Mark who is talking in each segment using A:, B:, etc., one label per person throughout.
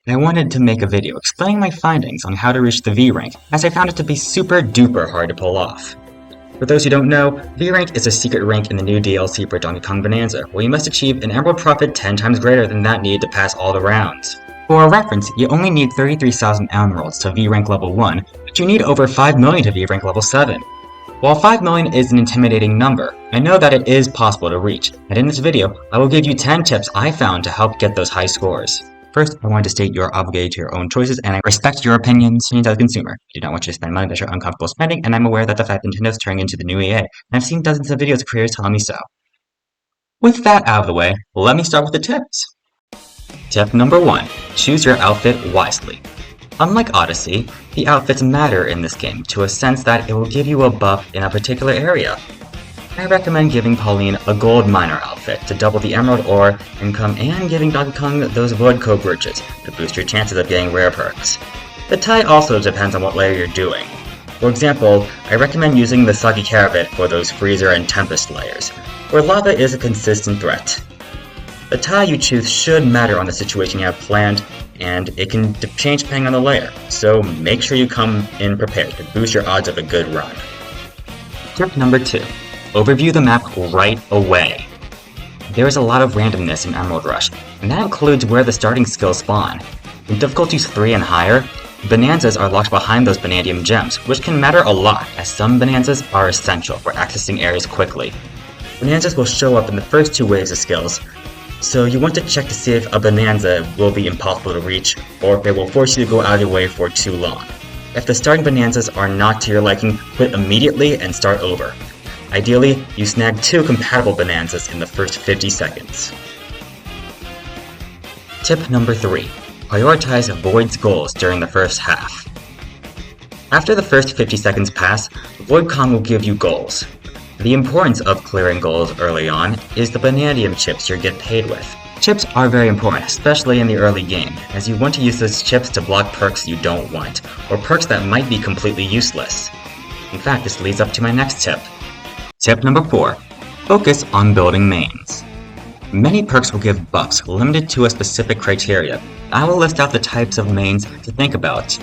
A: I wanted to make a video explaining my findings on how to reach the V rank, as I found it to be super duper hard to pull off. For those who don't know, V rank is a secret rank in the new DLC for Donkey Kong Bananza, where you must achieve an emerald profit 10 times greater than that needed to pass all the rounds. For reference, you only need 33,000 emeralds to V rank level 1, but you need over 5 million to V rank level 7. While 5 million is an intimidating number, I know that it is possible to reach, and in this video, I will give you 10 tips I found to help get those high scores. First, I want to state you are obligated to your own choices, and I respect your opinions as a consumer. I do not want you to spend money that you're uncomfortable spending, and I'm aware that the fact Nintendo is turning into the new EA, and I've seen dozens of videos of creators telling me so. With that out of the way, let me start with the tips. Tip number 1. Choose your outfit wisely. Unlike Odyssey, the outfits matter in this game to a sense that it will give you a buff in a particular area. I recommend giving Pauline a gold miner outfit to double the emerald ore income and giving Donkey Kong those void code bridges to boost your chances of getting rare perks. The tie also depends on what layer you're doing. For example, I recommend using the Soggy Carabit for those freezer and tempest layers, where lava is a consistent threat. The tie you choose should matter on the situation you have planned, and it can change depending on the layer, so make sure you come in prepared to boost your odds of a good run. Tip number 2. Overview the map right away. There is a lot of randomness in Emerald Rush, and that includes where the starting skills spawn. In difficulties 3 and higher, bonanzas are locked behind those Banandium gems, which can matter a lot, as some bonanzas are essential for accessing areas quickly. Bonanzas will show up in the first 2 waves of skills, so you want to check to see if a bonanza will be impossible to reach, or if it will force you to go out of your way for too long. If the starting bonanzas are not to your liking, quit immediately and start over. Ideally, you snag 2 compatible bonanzas in the first 50 seconds. Tip number 3. Prioritize Void's goals during the first half. After the first 50 seconds pass, Void Kong will give you goals. The importance of clearing goals early on is the Banandium chips you get paid with. Chips are very important, especially in the early game, as you want to use those chips to block perks you don't want, or perks that might be completely useless. In fact, this leads up to my next tip. Tip number 4. Focus on building mains. Many perks will give buffs limited to a specific criteria. I will list out the types of mains to think about.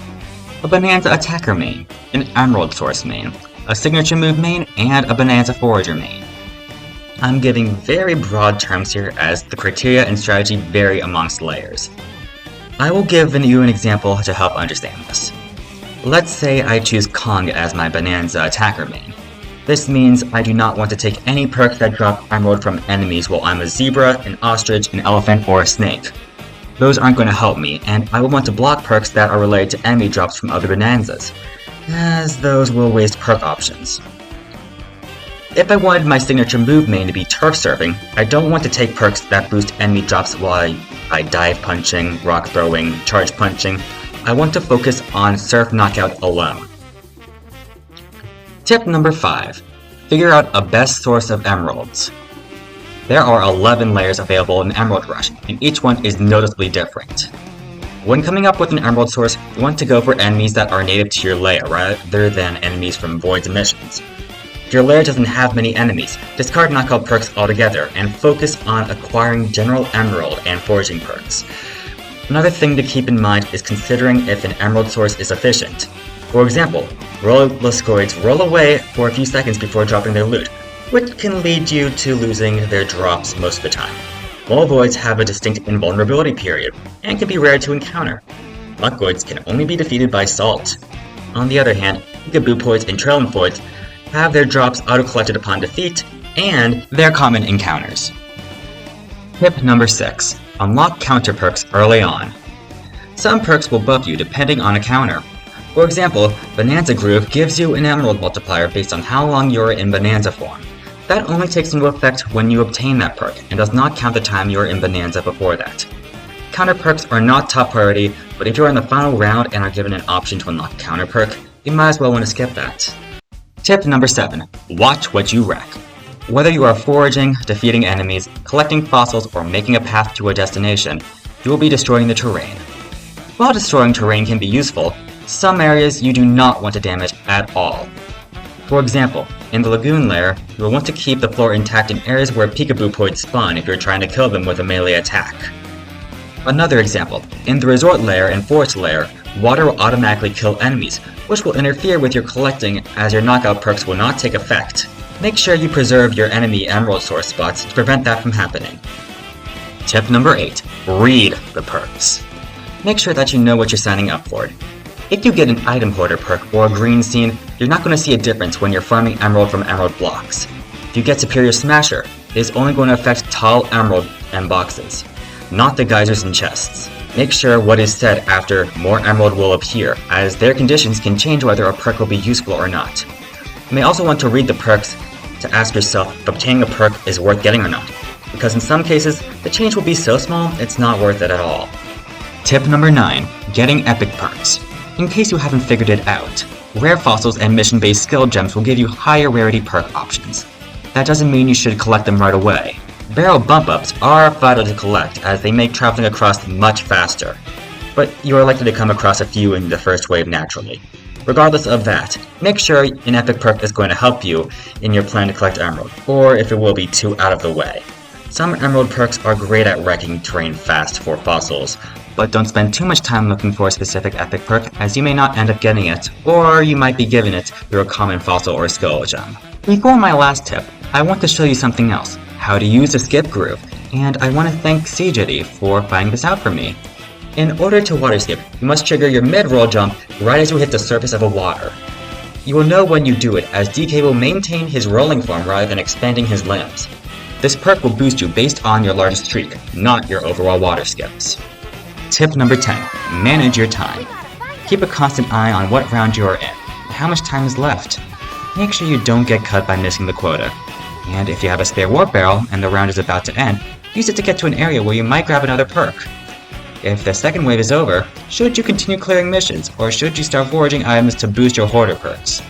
A: A Bonanza Attacker main, an Emerald Source main, a Signature Move main, and a Bonanza Forager main. I'm giving very broad terms here as the criteria and strategy vary amongst layers. I will give you an example to help understand this. Let's say I choose Kong as my Bonanza Attacker main. This means I do not want to take any perks that drop emerald from enemies while I'm a zebra, an ostrich, an elephant, or a snake. Those aren't going to help me, and I will want to block perks that are related to enemy drops from other bonanzas, as those will waste perk options. If I wanted my signature move main to be turf surfing, I don't want to take perks that boost enemy drops while I dive punching, rock throwing, charge punching. I want to focus on surf knockout alone. Tip number 5. Figure out a best source of emeralds. There are 11 layers available in Emerald Rush, and each one is noticeably different. When coming up with an emerald source, you want to go for enemies that are native to your layer rather than enemies from Void's emissions. If your layer doesn't have many enemies, discard knockout perks altogether and focus on acquiring general emerald and foraging perks. Another thing to keep in mind is considering if an emerald source is efficient. For example, Rolliscoids roll away for a few seconds before dropping their loot, which can lead you to losing their drops most of the time. While Voids have a distinct invulnerability period, and can be rare to encounter. Luckoids can only be defeated by salt. On the other hand, Gaboopoids and Trailinfoids have their drops auto-collected upon defeat, and they're common encounters. Tip number 6. Unlock counter perks early on. Some perks will buff you depending on a counter. For example, Bonanza Groove gives you an emerald multiplier based on how long you're in Bonanza form. That only takes into effect when you obtain that perk, and does not count the time you were in Bonanza before that. Counter perks are not top priority, but if you are in the final round and are given an option to unlock a counter perk, you might as well want to skip that. Tip number 7. Watch what you wreck. Whether you are foraging, defeating enemies, collecting fossils, or making a path to a destination, you will be destroying the terrain. While destroying terrain can be useful, some areas you do not want to damage at all. For example, in the Lagoon layer, you will want to keep the floor intact in areas where Peekaboo points spawn if you're trying to kill them with a melee attack. Another example, in the resort layer and forest layer, water will automatically kill enemies, which will interfere with your collecting as your knockout perks will not take effect. Make sure you preserve your enemy emerald source spots to prevent that from happening. Tip number 8. Read the perks. Make sure that you know what you're signing up for. If you get an item hoarder perk or a green scene, you're not going to see a difference when you're farming emerald from emerald blocks. If you get superior smasher, it is only going to affect tall emerald and boxes, not the geysers and chests. Make sure what is said after more emerald will appear, as their conditions can change whether a perk will be useful or not. You may also want to read the perks to ask yourself if obtaining a perk is worth getting or not, because in some cases, the change will be so small it's not worth it at all. Tip number 9. Getting epic perks. In case you haven't figured it out, rare fossils and mission-based skill gems will give you higher rarity perk options. That doesn't mean you should collect them right away. Barrel bump-ups are vital to collect as they make traveling across much faster, but you are likely to come across a few in the first wave naturally. Regardless of that, make sure an epic perk is going to help you in your plan to collect emerald, or if it will be too out of the way. Some emerald perks are great at wrecking terrain fast for fossils, but don't spend too much time looking for a specific epic perk as you may not end up getting it, or you might be given it through a common fossil or skill gem. Before my last tip, I want to show you something else, how to use the skip groove, and I want to thank CJD for finding this out for me. In order to water skip, you must trigger your mid-roll jump right as you hit the surface of a water. You will know when you do it, as DK will maintain his rolling form rather than expanding his limbs. This perk will boost you based on your largest streak, not your overall water skips. Tip number 10. Manage your time. Keep a constant eye on what round you are in, and how much time is left. Make sure you don't get cut by missing the quota. And if you have a spare warp barrel and the round is about to end, use it to get to an area where you might grab another perk. If the second wave is over, should you continue clearing missions, or should you start foraging items to boost your hoarder perks?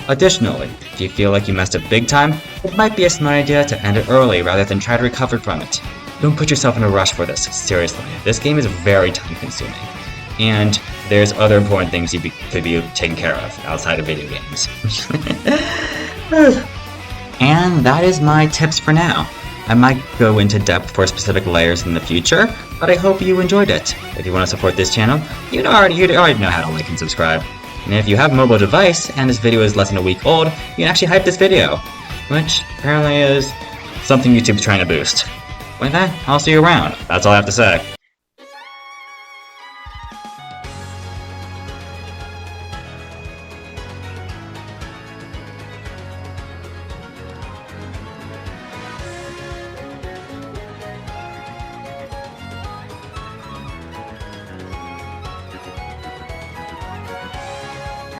A: Additionally, if you feel like you messed up big time, it might be a smart idea to end it early rather than try to recover from it. Don't put yourself in a rush for this, seriously. This game is very time consuming. And there's other important things to be taken care of outside of video games. And that is my tips for now. I might go into depth for specific layers in the future, but I hope you enjoyed it. If you want to support this channel, you already know how to like and subscribe. And if you have a mobile device and this video is less than a week old, you can actually hype this video, which apparently is something YouTube's trying to boost. With that, I'll see you around. That's all I have to say.